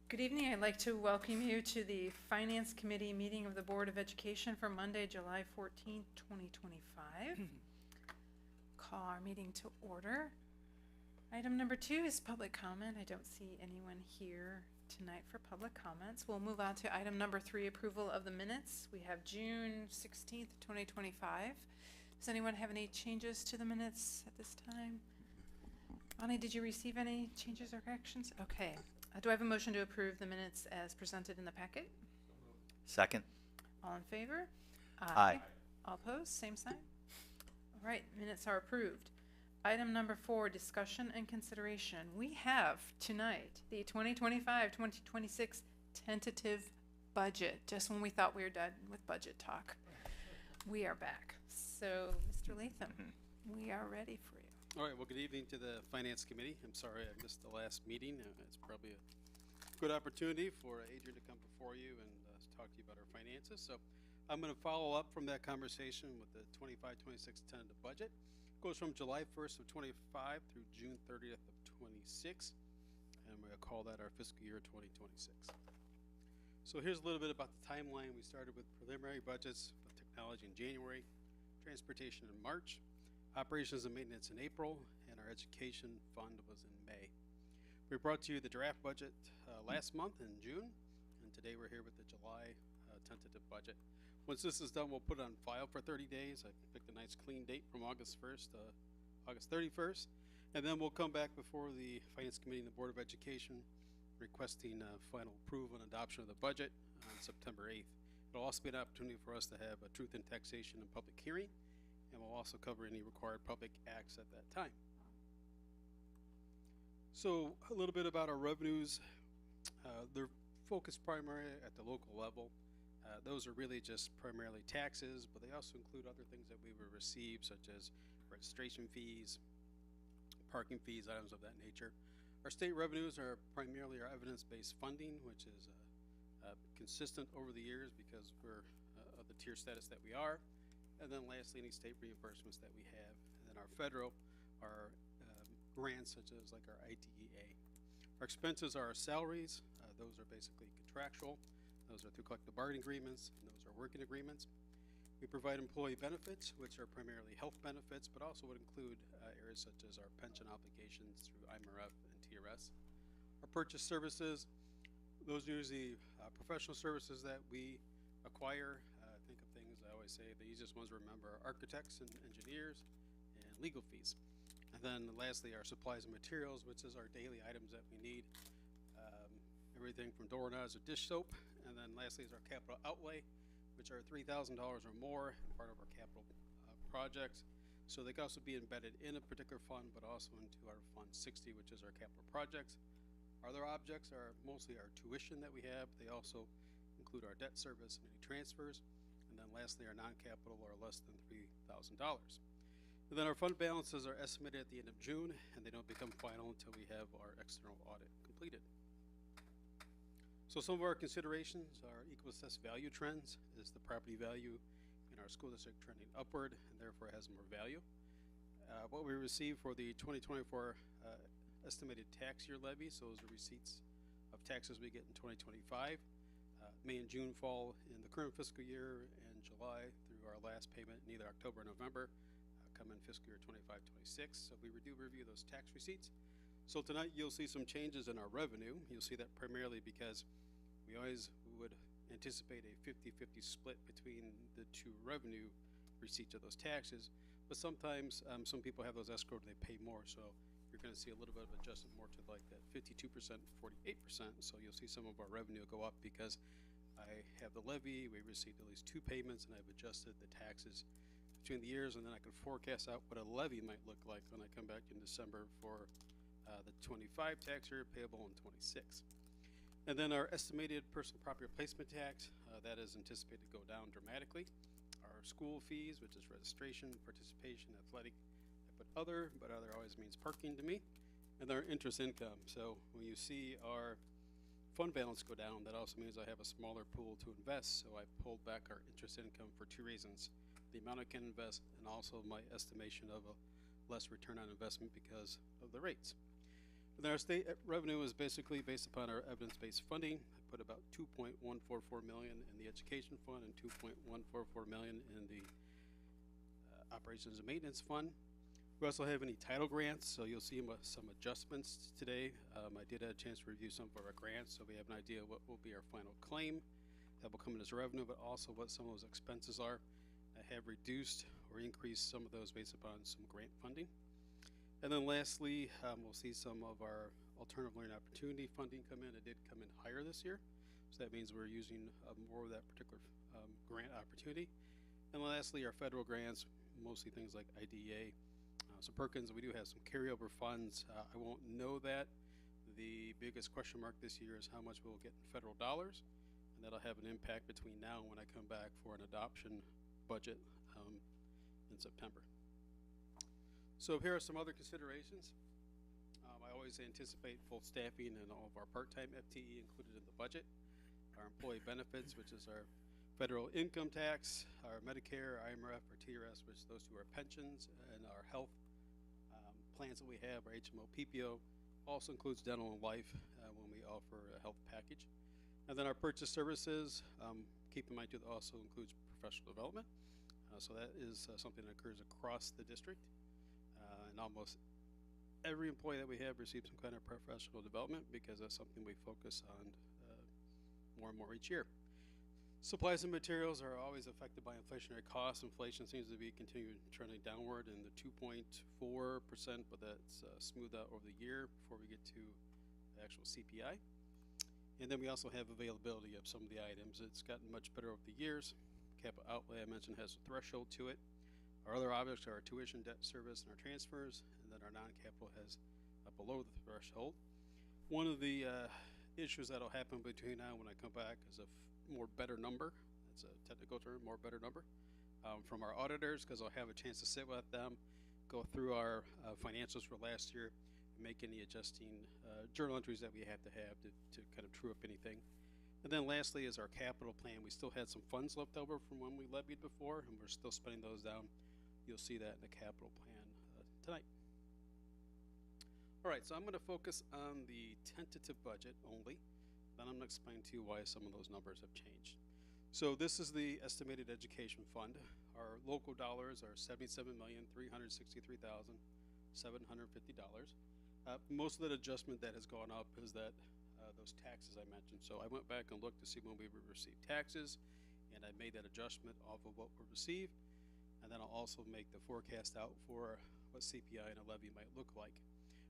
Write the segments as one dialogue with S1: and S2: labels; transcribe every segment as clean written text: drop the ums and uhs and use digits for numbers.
S1: Good evening. I'd like to welcome you to the Finance Committee meeting of the Board of Education for Monday, July 14th, 2025. Call our meeting to order. Item number 2 is public comment. I don't see anyone here tonight for public comments. We'll move on to item number 3, approval of the minutes. We have June 16th, 2025. Does anyone have any changes to the minutes at this time? Bonnie, did you receive any changes or corrections? Okay. Do I have a motion to approve the minutes as presented in the packet?
S2: Second.
S1: All in favor?
S2: Aye.
S1: All opposed? Same sign? All right, minutes are approved. Item number 4, discussion and consideration. We have tonight the 2025-2026 tentative budget, just when we thought we were done with budget talk. We are back. So, Mr. Latham, we are ready for you.
S3: All right, well, good evening to the Finance Committee. I'm sorry I missed the last meeting. It's probably a good opportunity for Adrian to come before you and talk to you about our finances. So I'm going to follow up from that conversation with the 25-26 tentative budget. It goes from July 1st of 25 through June 30th of 26, and we're going to call that our fiscal year 2026. So here's a little bit about the timeline. We started with preliminary budgets with technology in January, transportation in March, operations and maintenance in April, and our education fund was in May. We brought to you the draft budget last month in June, and today we're here with the July tentative budget. Once this is done, we'll put it on file for 30 days. I picked a nice clean date from August 1st to August 31st, and then we'll come back before the Finance Committee and the Board of Education requesting final approval and adoption of the budget on September 8th. It'll also be an opportunity for us to have a truth in taxation and public hearing, and we'll also cover any required public acts at that time. So a little bit about our revenues. They're focused primarily at the local level. Those are really just primarily taxes, but they also include other things that we would receive, such as registration fees, parking fees, items of that nature. Our state revenues are primarily our evidence-based funding, which is consistent over the years because we're of the tier status that we are. And then lastly, any state reimbursements that we have. And then our federal are grants such as like our IDEA. Our expenses are our salaries. Those are basically contractual. Those are through collective bargaining agreements, and those are working agreements. We provide employee benefits, which are primarily health benefits, but also would include areas such as our pension obligations through IMRF and TRS. Our purchase services, those are usually professional services that we acquire. Think of things, I always say, the easiest ones to remember are architects and engineers and legal fees. And then lastly, our supplies and materials, which is our daily items that we need. Everything from doorknobs or dish soap. And then lastly is our capital outlay, which are $3,000 or more, part of our capital projects. So they can also be embedded in a particular fund, but also into our Fund 60, which is our capital projects. Other objects are mostly our tuition that we have. They also include our debt service and any transfers. And then lastly, our non-capital are less than $3,000. And then our fund balances are estimated at the end of June, and they don't become final until we have our external audit completed. So some of our considerations are equal assessed value trends. Is the property value in our school district trending upward, and therefore has more value? What we receive for the 2024 estimated tax year levy, so those are receipts of taxes we get in 2025. May and June fall in the current fiscal year, and July through our last payment in either October or November come in fiscal year 25-26. So we do review those tax receipts. So tonight you'll see some changes in our revenue. You'll see that primarily because we always would anticipate a 50-50 split between the two revenue receipts of those taxes. But sometimes some people have those escrowed, they pay more. So you're going to see a little bit of adjustment more to like that 52%, 48%. So you'll see some of our revenue go up because I have the levy, we received at least 2 payments, and I've adjusted the taxes between the years, and then I can forecast out what a levy might look like when I come back in December for the 25 tax year payable in 26. And then our estimated personal property replacement tax, that is anticipated to go down dramatically. Our school fees, which is registration, participation, athletic, I put other, but other always means parking to me. And our interest income. So when you see our fund balance go down, that also means I have a smaller pool to invest. So I pulled back our interest income for 2 reasons: the amount I can invest, and also my estimation of a less return on investment because of the rates. And then our state revenue is basically based upon our evidence-based funding. I put about 2.144 million in the education fund and 2.144 million in the operations and maintenance fund. We also have any title grants, so you'll see some adjustments today. I did have a chance to review some of our grants, so we have an idea what will be our final claim that will come in as revenue, but also what some of those expenses are. I have reduced or increased some of those based upon some grant funding. And then lastly, we'll see some of our alternative learning opportunity funding come in. It did come in higher this year, so that means we're using more of that particular grant opportunity. And lastly, our federal grants, mostly things like IDEA. So Perkins, we do have some carryover funds. I won't know that. The biggest question mark this year is how much we'll get in federal dollars, and that'll have an impact between now and when I come back for an adoption budget in September. So here are some other considerations. I always anticipate full staffing and all of our part-time FTE included in the budget. Our employee benefits, which is our federal income tax, our Medicare, IMRF, our TRS, which those two are pensions, and our health plans that we have, our HMO, PPO, also includes dental and life when we offer a health package. And then our purchase services, keep in mind too, that also includes professional development. So that is something that occurs across the district. And almost every employee that we have receives some kind of professional development because that's something we focus on more and more each year. Supplies and materials are always affected by inflationary costs. Inflation seems to be continuing trending downward in the 2.4%, but that's smoothed out over the year before we get to the actual CPI. And then we also have availability of some of the items. It's gotten much better over the years. Capital outlay, I mentioned, has a threshold to it. Our other objects are our tuition, debt service, and our transfers, and then our non-capital has below the threshold. One of the issues that'll happen between now and when I come back is a more better number. That's a technical term, more better number from our auditors, because I'll have a chance to sit with them, go through our financials for last year, and make any adjusting journal entries that we have to kind of true up anything. And then lastly is our capital plan. We still had some funds left over from when we levied before, and we're still spending those down. You'll see that in the capital plan tonight. All right, so I'm going to focus on the tentative budget only. Then I'm going to explain to you why some of those numbers have changed. So this is the estimated education fund. Our local dollars are $77,363,750. Most of that adjustment that has gone up is that those taxes I mentioned. So I went back and looked to see when we received taxes, and I made that adjustment off of what we received. And then I'll also make the forecast out for what CPI and a levy might look like.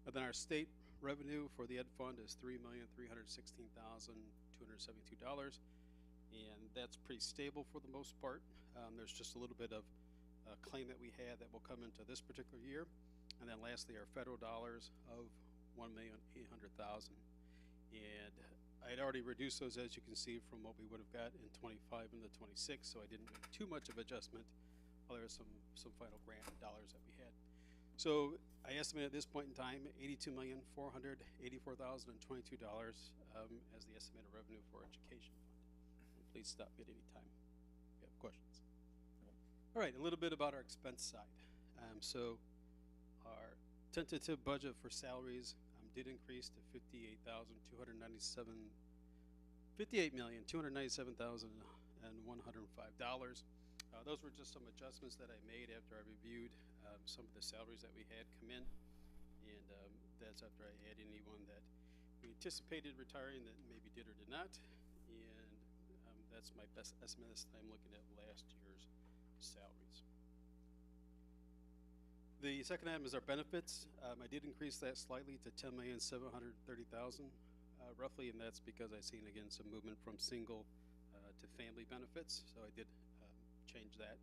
S3: And then our state revenue for the ed fund is $3,316,272, and that's pretty stable for the most part. There's just a little bit of claim that we had that will come into this particular year. And then lastly, our federal dollars of $1,800,000. And I had already reduced those, as you can see, from what we would have got in 25 into 26, so I didn't make too much of adjustment. There are some final grant dollars that we had. So I estimate at this point in time $82,484,022 as the estimated revenue for education fund. And please stop me at any time if you have questions. All right, a little bit about our expense side. So our tentative budget for salaries did increase to $58,297,105. Those were just some adjustments that I made after I reviewed some of the salaries that we had come in, and that's after I add anyone that we anticipated retiring that maybe did or did not, and that's my best estimate this time looking at last year's salaries. The second item is our benefits. I did increase that slightly to $10,730,000 roughly, and that's because I've seen again some movement from single to family benefits, so I did change that.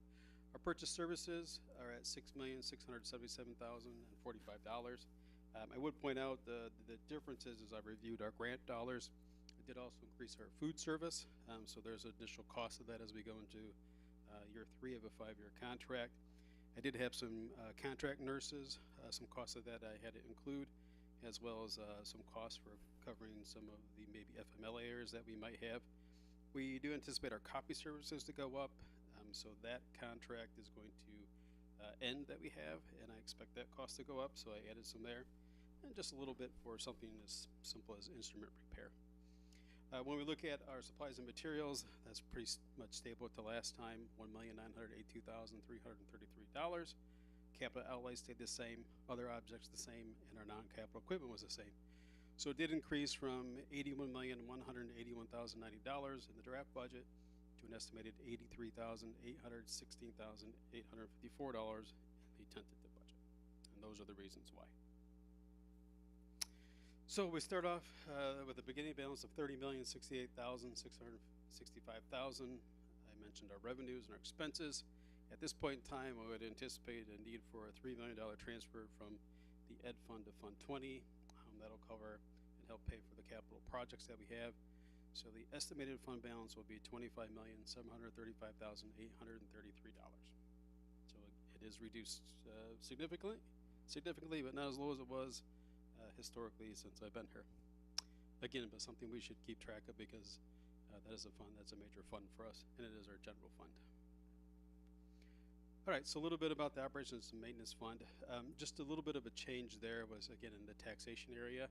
S3: Our purchase services are at $6,677,045. I would point out the difference is I reviewed our grant dollars. I did also increase our food service, so there's additional cost of that as we go into year 3 of a 5-year contract. I did have some contract nurses, some costs of that I had to include, as well as some costs for covering some of the maybe FMLA errors that we might have. We do anticipate our copy services to go up. So that contract is going to end that we have, and I expect that cost to go up, so I added some there. and just a little bit for something as simple as instrument repair. When we look at our supplies and materials, that's pretty much stable at the last time, $1,982,333. Capital outlay stayed the same, other objects the same, and our non-capital equipment was the same. So it did increase from $81,181,090 in the draft budget to an estimated $83,816,854 in the tentative budget. And those are the reasons why. So we start off with a beginning balance of $30,068,665,000. I mentioned our revenues and our expenses. At this point in time, I would anticipate a need for a $3 million transfer from the Ed Fund to Fund 20. That'll cover and help pay for the capital projects that we have. So the estimated fund balance will be $25,735,833. So it is reduced significantly, but not as low as it was historically since I've been here. Again, but something we should keep track of because that is a fund that's a major fund for us, and it is our general fund. All right, so a little bit about the operations and maintenance fund. Just a little bit of a change there was, again, in the taxation area.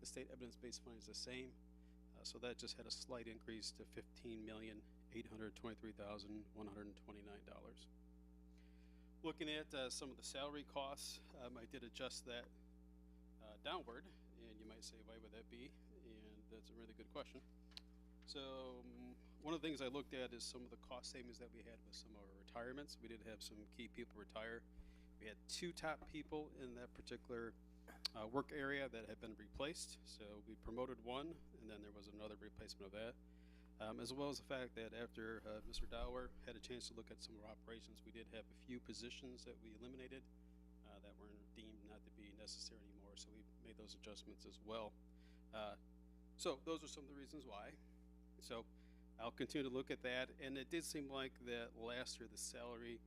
S3: The state evidence-based fund is the same, so that just had a slight increase to $15,823,129. Looking at some of the salary costs, I did adjust that downward, and you might say, why would that be? And that's a really good question. So one of the things I looked at is some of the cost savings that we had with some of our retirements. We did have some key people retire. We had 2 top people in that particular work area that had been replaced. So we promoted one, and then there was another replacement of that. As well as the fact that after Mr. Dower had a chance to look at some of our operations, we did have a few positions that we eliminated that were deemed not to be necessary anymore. So we made those adjustments as well. So those are some of the reasons why. So I'll continue to look at that, and it did seem like that last year the salary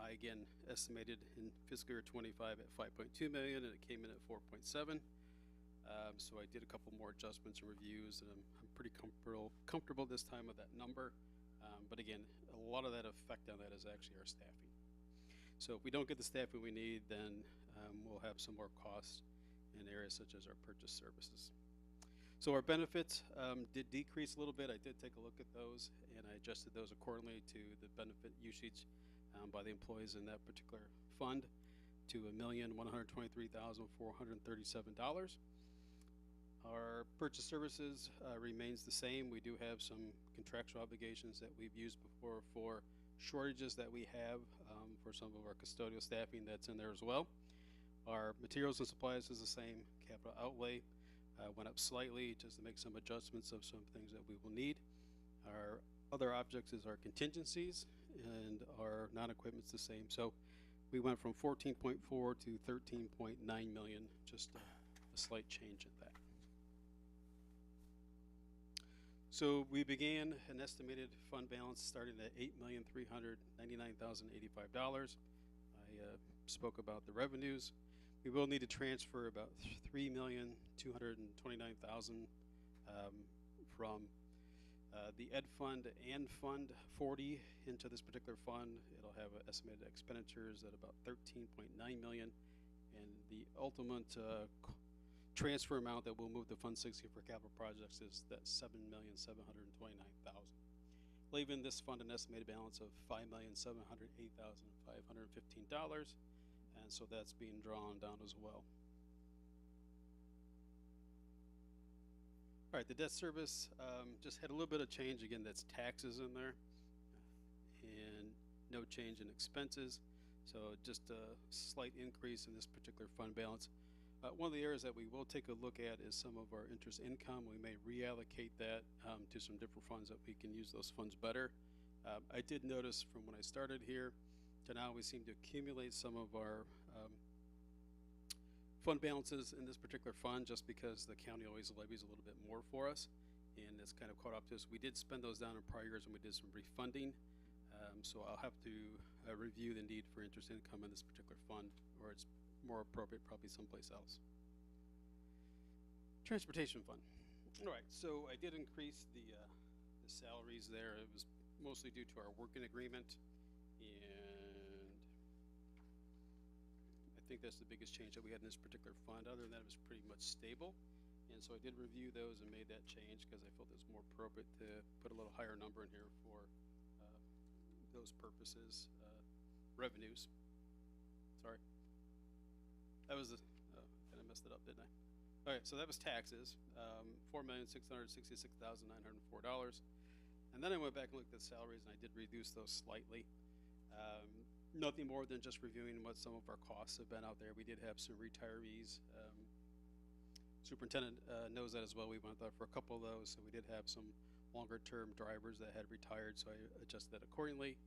S3: I again estimated in fiscal year 25 at 5.2 million, and it came in at 4.7. So I did a couple more adjustments and reviews, and I'm pretty comfortable this time with that number. But again, a lot of that effect on that is actually our staffing. So if we don't get the staffing we need, then we'll have some more costs in areas such as our purchase services. So our benefits did decrease a little bit. I did take a look at those, and I adjusted those accordingly to the benefit usage by the employees in that particular fund to $1,123,437. Our purchase services remains the same. We do have some contractual obligations that we've used before for shortages that we have for some of our custodial staffing that's in there as well. Our materials and supplies is the same. Capital outlay went up slightly just to make some adjustments of some things that we will need. Our other objects is our contingencies, and our non-equipment's the same. So we went from 14.4 to 13.9 million, just a slight change in that. So we began an estimated fund balance starting at $8,399,085. I spoke about the revenues. We will need to transfer about $3,229,000 from the Ed Fund and Fund 40 into this particular fund. It'll have estimated expenditures at about $13.9 million, and the ultimate transfer amount that will move to Fund 60 for capital projects is that $7,729,000, leaving this fund an estimated balance of $5,708,515, and so that's being drawn down as well. All right, the debt service just had a little bit of change. Again, that's taxes in there, and no change in expenses. So just a slight increase in this particular fund balance. One of the areas that we will take a look at is some of our interest income. We may reallocate that to some different funds that we can use those funds better. I did notice from when I started here to now we seem to accumulate some of our fund balances in this particular fund just because the county always levies a little bit more for us, and it's kind of caught up to us. We did spend those down in prior years when we did some refunding, so I'll have to review the need for interest income in this particular fund, or it's more appropriate probably someplace else. Transportation fund. All right, so I did increase the salaries there. It was mostly due to our working agreement, and I think that's the biggest change that we had in this particular fund. Other than that, it was pretty much stable. And so I did review those and made that change because I felt it was more appropriate to put a little higher number in here for those purposes, revenues. Sorry. That was the, kind of messed it up, didn't I? All right, so that was taxes, $4,666,904. And then I went back and looked at salaries, and I did reduce those slightly. Nothing more than just reviewing what some of our costs have been out there. We did have some retirees. Superintendent knows that as well. We went out for a couple of those, so we did have some longer-term drivers that had retired, so I adjusted that accordingly.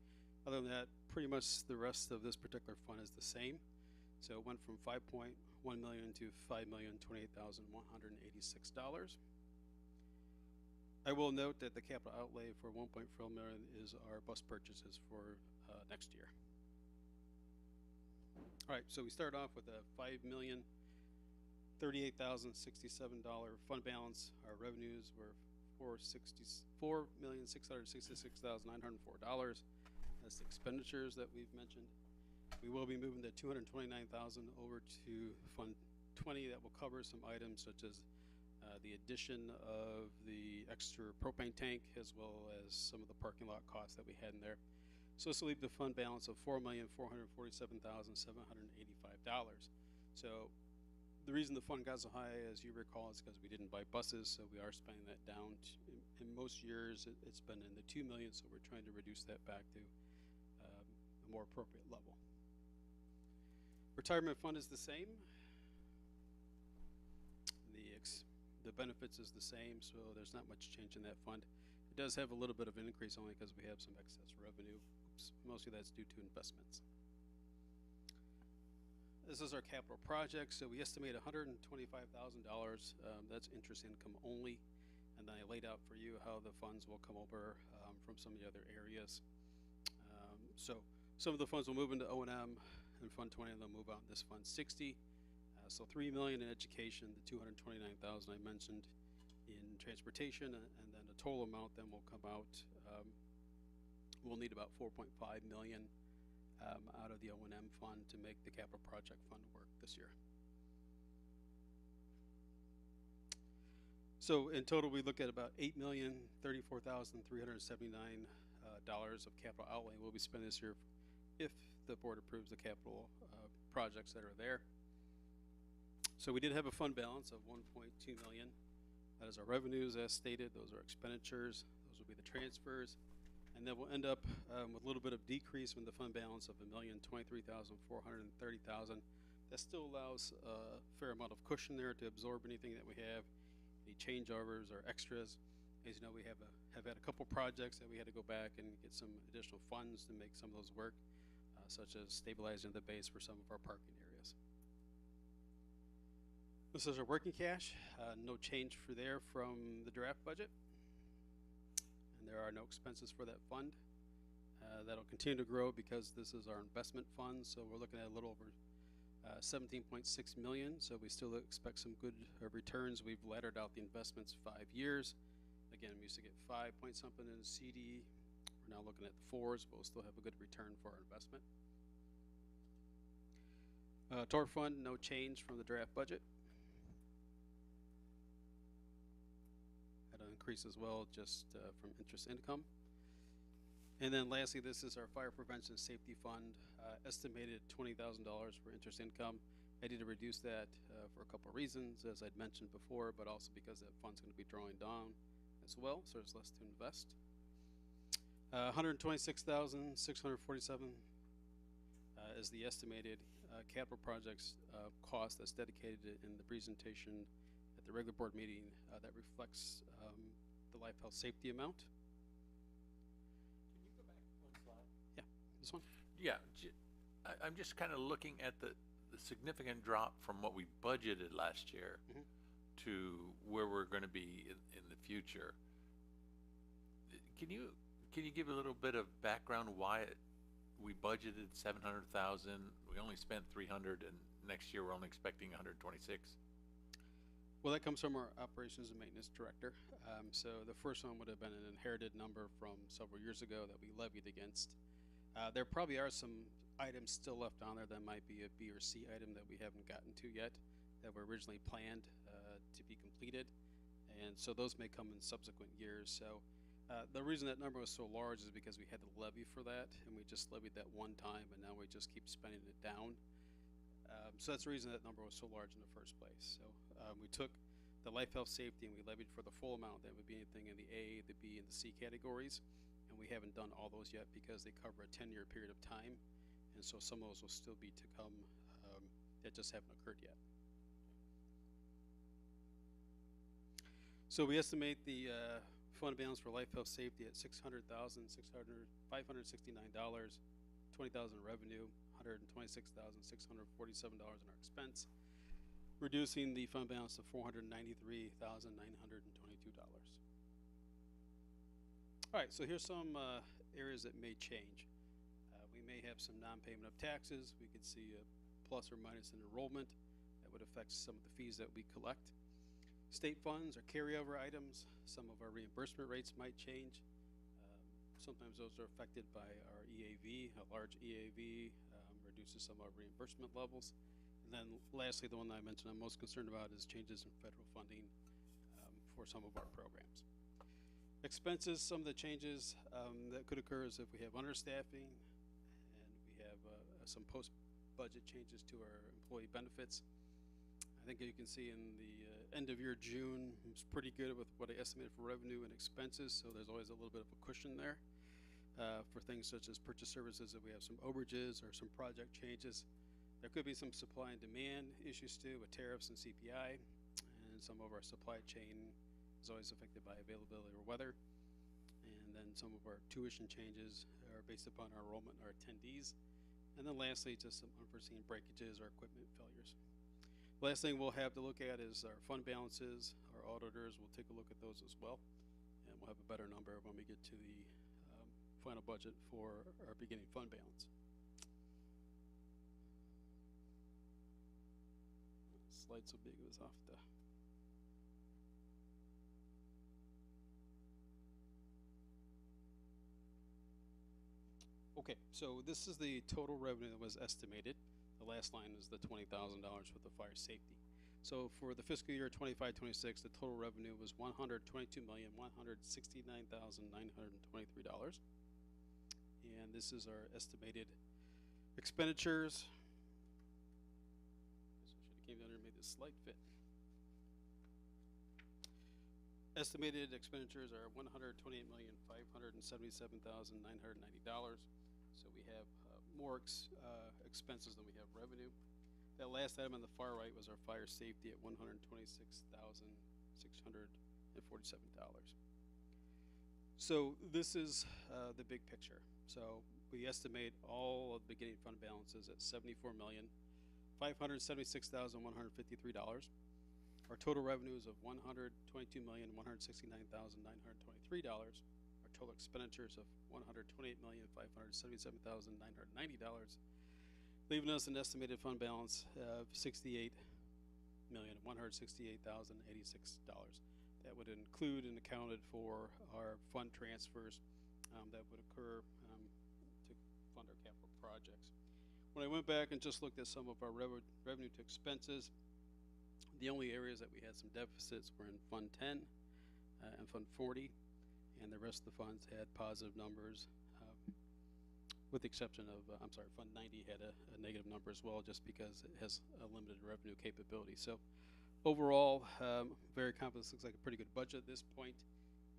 S3: Other than that, pretty much the rest of this particular fund is the same. So it went from $5.1 million to $5,028,186. I will note that the capital outlay for $1.4 million is our bus purchases for next year. All right, so we start off with a $5,038,067 fund balance. Our revenues were $4,666,904. That's the expenditures that we've mentioned. We will be moving the $229,000 over to Fund 20. That will cover some items such as the addition of the extra propane tank, as well as some of the parking lot costs that we had in there. So this will leave the fund balance of $4,447,785. So the reason the fund got so high, as you recall, is because we didn't buy buses, so we are spending that down. In most years, it's been in the $2 million, so we're trying to reduce that back to a more appropriate level. Retirement fund is the same. The benefits is the same, so there's not much change in that fund. It does have a little bit of an increase only because we have some excess revenue. Mostly that's due to investments. This is our capital project, so we estimate $125,000. That's interest income only, and then I laid out for you how the funds will come over from some of the other areas. So some of the funds will move into O&M and Fund 20, and they'll move out in this Fund 60. So $3 million in education, the $229,000 I mentioned in transportation, and then the total amount then will come out. We'll need about $4.5 million out of the O&M fund to make the capital project fund work this year. So in total, we look at about $8,034,379 of capital outlay we'll be spending this year if the board approves the capital projects that are there. So we did have a fund balance of $1.2 million. That is our revenues as stated. Those are expenditures. Those will be the transfers. And then we'll end up with a little bit of decrease in the fund balance of $1,023,430,000. That still allows a fair amount of cushion there to absorb anything that we have, any changeovers or extras. As you know, we have had a couple projects that we had to go back and get some additional funds to make some of those work, such as stabilizing the base for some of our parking areas. This is our working cash. No change for there from the draft budget. And there are no expenses for that fund. That'll continue to grow because this is our investment fund. So we're looking at a little over 17.6 million. So we still expect some good returns. We've laddered out the investments 5 years. Again, we used to get 5 point something in a CD. We're now looking at the 4s, but we'll still have a good return for our investment. TOR fund, no change from the draft budget. Increase as well, just from interest income. And then lastly, this is our fire prevention safety fund, estimated $20,000 for interest income. I need to reduce that for a couple of reasons, as I'd mentioned before, but also because that fund's going to be drawing down as well, so there's less to invest. $126,647 is the estimated capital projects cost that's dedicated in the presentation at the regular board meeting. That reflects the life health safety amount.
S4: Can you go back one slide?
S3: Yeah, this one.
S4: Yeah, I'm just kind of looking at the significant drop from what we budgeted last year to where we're going to be in the future. Can you give a little bit of background why we budgeted 700,000, we only spent 300, and next year we're only expecting 126?
S3: Well, that comes from our operations and maintenance director. So the first one would have been an inherited number from several years ago that we levied against. There probably are some items still left on there that might be a B or C item that we haven't gotten to yet, that were originally planned to be completed. And so those may come in subsequent years. So the reason that number was so large is because we had to levy for that, and we just levied that one time, and now we just keep spending it down. So that's the reason that number was so large in the first place. So we took the life, health, safety, and we levied for the full amount. That would be anything in the A, the B, and the C categories. And we haven't done all those yet because they cover a 10-year period of time. And so some of those will still be to come that just haven't occurred yet. So we estimate the fund balance for life, health, safety at $569, $20,000 revenue, $126,647 in our expense, reducing the fund balance to $493,922. All right, so here's some areas that may change. We may have some non-payment of taxes. We could see a plus or minus in enrollment. That would affect some of the fees that we collect. State funds or carryover items, some of our reimbursement rates might change. Sometimes those are affected by our EAV. A large EAV reduces some of our reimbursement levels. And then lastly, the one that I mentioned I'm most concerned about is changes in federal funding for some of our programs. Expenses, some of the changes that could occur is if we have understaffing and we have some post-budget changes to our employee benefits. I think you can see in the end of year June, it was pretty good with what I estimated for revenue and expenses, so there's always a little bit of a cushion there for things such as purchase services if we have some overages or some project changes. There could be some supply and demand issues too with tariffs and CPI, and some of our supply chain is always affected by availability or weather. And then some of our tuition changes are based upon our enrollment and our attendees. And then lastly, just some unforeseen breakages or equipment failures. Last thing we'll have to look at is our fund balances. Our auditors will take a look at those as well, and we'll have a better number when we get to the final budget for our beginning fund balance. Slide so big it was off the. Okay, so this is the total revenue that was estimated. The last line is the $20,000 for the fire safety. So for the fiscal year 25-26, the total revenue was $122,169,923. And this is our estimated expenditures. I should have came down here and made this slide fit. Estimated expenditures are $128,577,990. So we have more expenses than we have revenue. That last item on the far right was our fire safety at $126,647. So this is the big picture. So we estimate all of the beginning fund balances at $74,576,153. Our total revenues of $122,169,923. Our total expenditures of $128,577,990, leaving us an estimated fund balance of $68,168,086. That would include and accounted for our fund transfers that would occur to fund our capital projects. When I went back and just looked at some of our revenue to expenses, the only areas that we had some deficits were in Fund 10 and Fund 40, and the rest of the funds had positive numbers, with the exception of, Fund 90 had a negative number as well, just because it has a limited revenue capability. So overall, very confident. This looks like a pretty good budget at this point,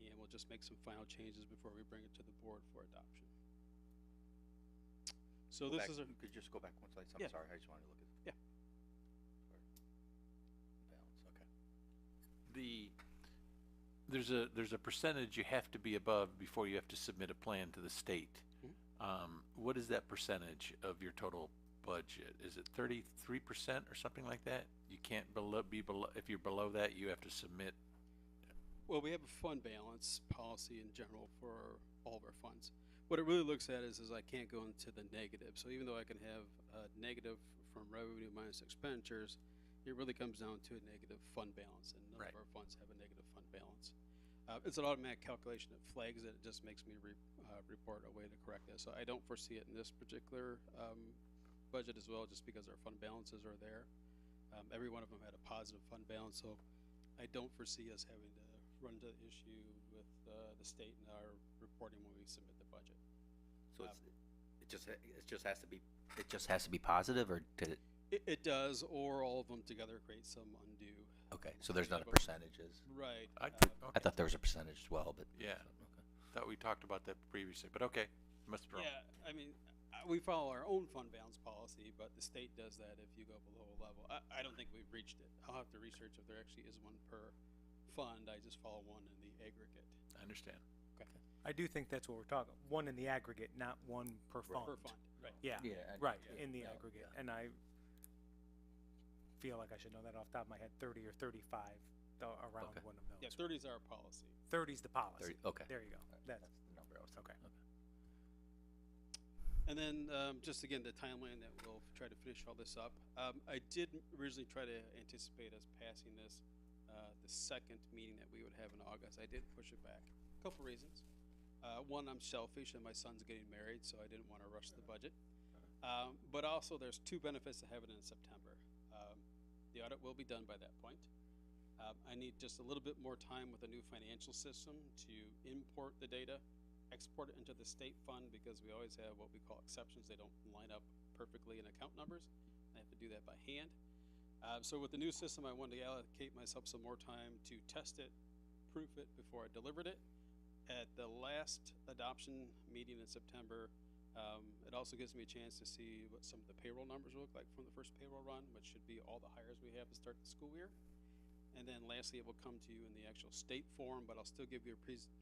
S3: and we'll just make some final changes before we bring it to the board for adoption. So this is
S2: You could just go back one slide. I'm
S3: Yeah.
S2: sorry, I just wanted to look at.
S3: Yeah.
S2: Balance, okay.
S4: There's a percentage you have to be above before you have to submit a plan to the state. What is that percentage of your total budget? Is it 33% or something like that? You can't be below. If you're below that, you have to submit.
S3: Well, we have a fund balance policy in general for all of our funds. What it really looks at is I can't go into the negative. So even though I can have a negative from revenue minus expenditures, it really comes down to a negative fund balance, and none
S4: Right.
S3: of our funds have a negative fund balance. It's an automatic calculation. It flags it. It just makes me report a way to correct it. So I don't foresee it in this particular budget as well, just because our fund balances are there. Every one of them had a positive fund balance, so I don't foresee us having to run into the issue with the state and our reporting when we submit the budget.
S2: So it just has to be positive, or did it?
S3: It does, or all of them together create some undue.
S2: Okay, so there's not a percentages.
S3: Right.
S4: I,
S2: I thought there was a percentage as well, but.
S4: Yeah.
S2: Okay.
S4: thought we talked about that previously, but okay, must be wrong.
S3: Yeah, I mean, we follow our own fund balance policy, but the state does that if you go below a level. I don't think we've reached it. I'll have to research if there actually is one per fund. I just follow one in the aggregate.
S4: I understand.
S5: I do think that's what we're talking, one in the aggregate, not one per fund.
S3: Per fund, right.
S5: Yeah,
S2: Yeah.
S5: right,
S2: yeah,
S5: in the
S2: yeah,
S5: aggregate,
S2: yeah.
S5: and I feel like I should know that off the top of my head, 30 or 35, around
S2: Okay.
S5: one of
S3: Yeah,
S5: those.
S3: 30 is our policy.
S5: 30's the policy.
S2: 30, okay.
S5: There you go,
S2: Alright,
S5: that's,
S2: the number I was
S5: okay.
S3: And then just again, the timeline that we'll try to finish all this up. I did originally try to anticipate us passing this the second meeting that we would have in August. I did push it back. A couple reasons. One, I'm selfish and my son's getting married, so I didn't want to rush the budget. But also, there's two benefits to having it in September. The audit will be done by that point. I need just a little bit more time with the new financial system to import the data, export it into the state fund, because we always have what we call exceptions. They don't line up perfectly in account numbers. I have to do that by hand. So with the new system, I wanted to allocate myself some more time to test it, proof it before I delivered it. At the last adoption meeting in September, it also gives me a chance to see what some of the payroll numbers look like from the first payroll run, which should be all the hires we have to start the school year. And then lastly, it will come to you in the actual state form, but I'll still give you a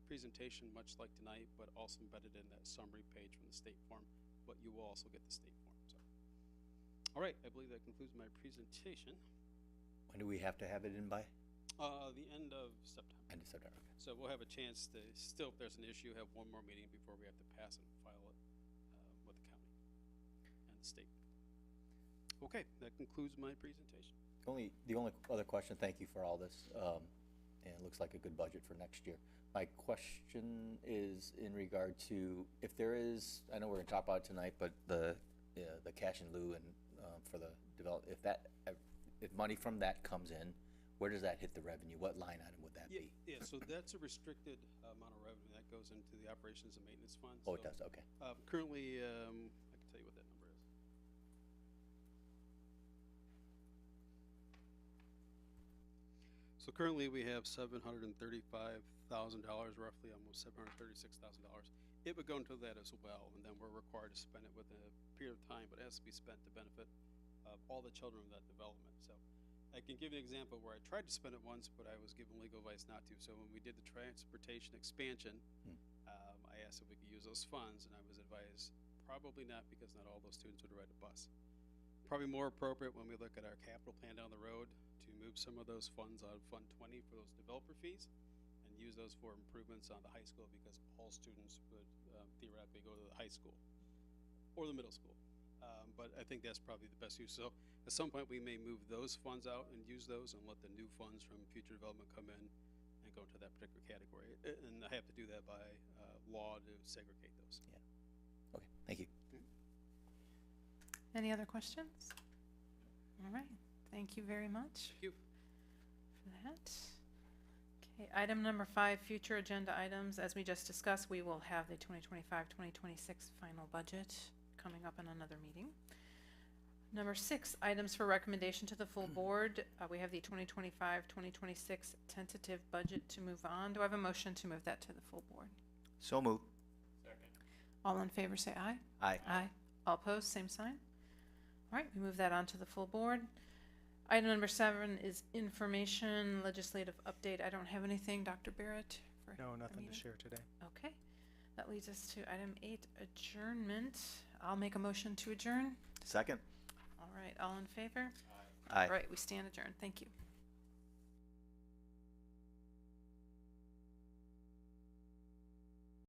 S3: presentation much like tonight, but also embedded in that summary page from the state form, but you will also get the state form. So, all right, I believe that concludes my presentation.
S2: When do we have to have it in by?
S3: The end of September.
S2: End of September. Okay.
S3: So we'll have a chance to still, if there's an issue, have one more meeting before we have to pass it and file it with the county and the state. Okay, that concludes my presentation.
S2: The only other question, thank you for all this, and it looks like a good budget for next year. My question is in regard to if there is, I know we're gonna talk about it tonight, but the cash in lieu and for the if money from that comes in, where does that hit the revenue? What line item would that be?
S3: Yeah, so that's a restricted amount of revenue that goes into the operations and maintenance fund.
S2: Oh,
S3: So,
S2: it does, okay.
S3: currently, I can tell you what that number is. So currently, we have $735,000, roughly almost $736,000. It would go into that as well, and then we're required to spend it within a period of time, but it has to be spent to benefit all the children of that development. So I can give you an example where I tried to spend it once, but I was given legal advice not to. So when we did the transportation expansion, I asked if we could use those funds, and I was advised probably not, because not all those students would ride a bus. Probably more appropriate when we look at our capital plan down the road to move some of those funds out of Fund 20 for those developer fees and use those for improvements on the high school, because all students would theoretically go to the high school or the middle school. But I think that's probably the best use. So at some point we may move those funds out and use those and let the new funds from future development come in and go into that particular category. And I have to do that by law to segregate those.
S2: Yeah. Okay, thank you.
S1: Any other questions? All right, thank you very much
S3: Thank you.
S1: for that. Okay, item number 5, future agenda items. As we just discussed, we will have the 2025-2026 final budget coming up in another meeting. Number 6, items for recommendation to the full board. We have the 2025-2026 tentative budget to move on. Do I have a motion to move that to the full board?
S2: So moved.
S1: All in favor say aye.
S2: Aye.
S1: Aye. All opposed, same sign. All right, we move that on to the full board. Item number 7 is information legislative update. I don't have anything, Dr. Barrett, for
S5: No,
S1: the
S5: nothing to
S1: meeting?
S5: share today.
S1: Okay, that leads us to item 8, adjournment. I'll make a motion to adjourn.
S2: Second.
S1: All right, all in favor?
S2: Aye.
S1: All right, we stand adjourned. Thank you.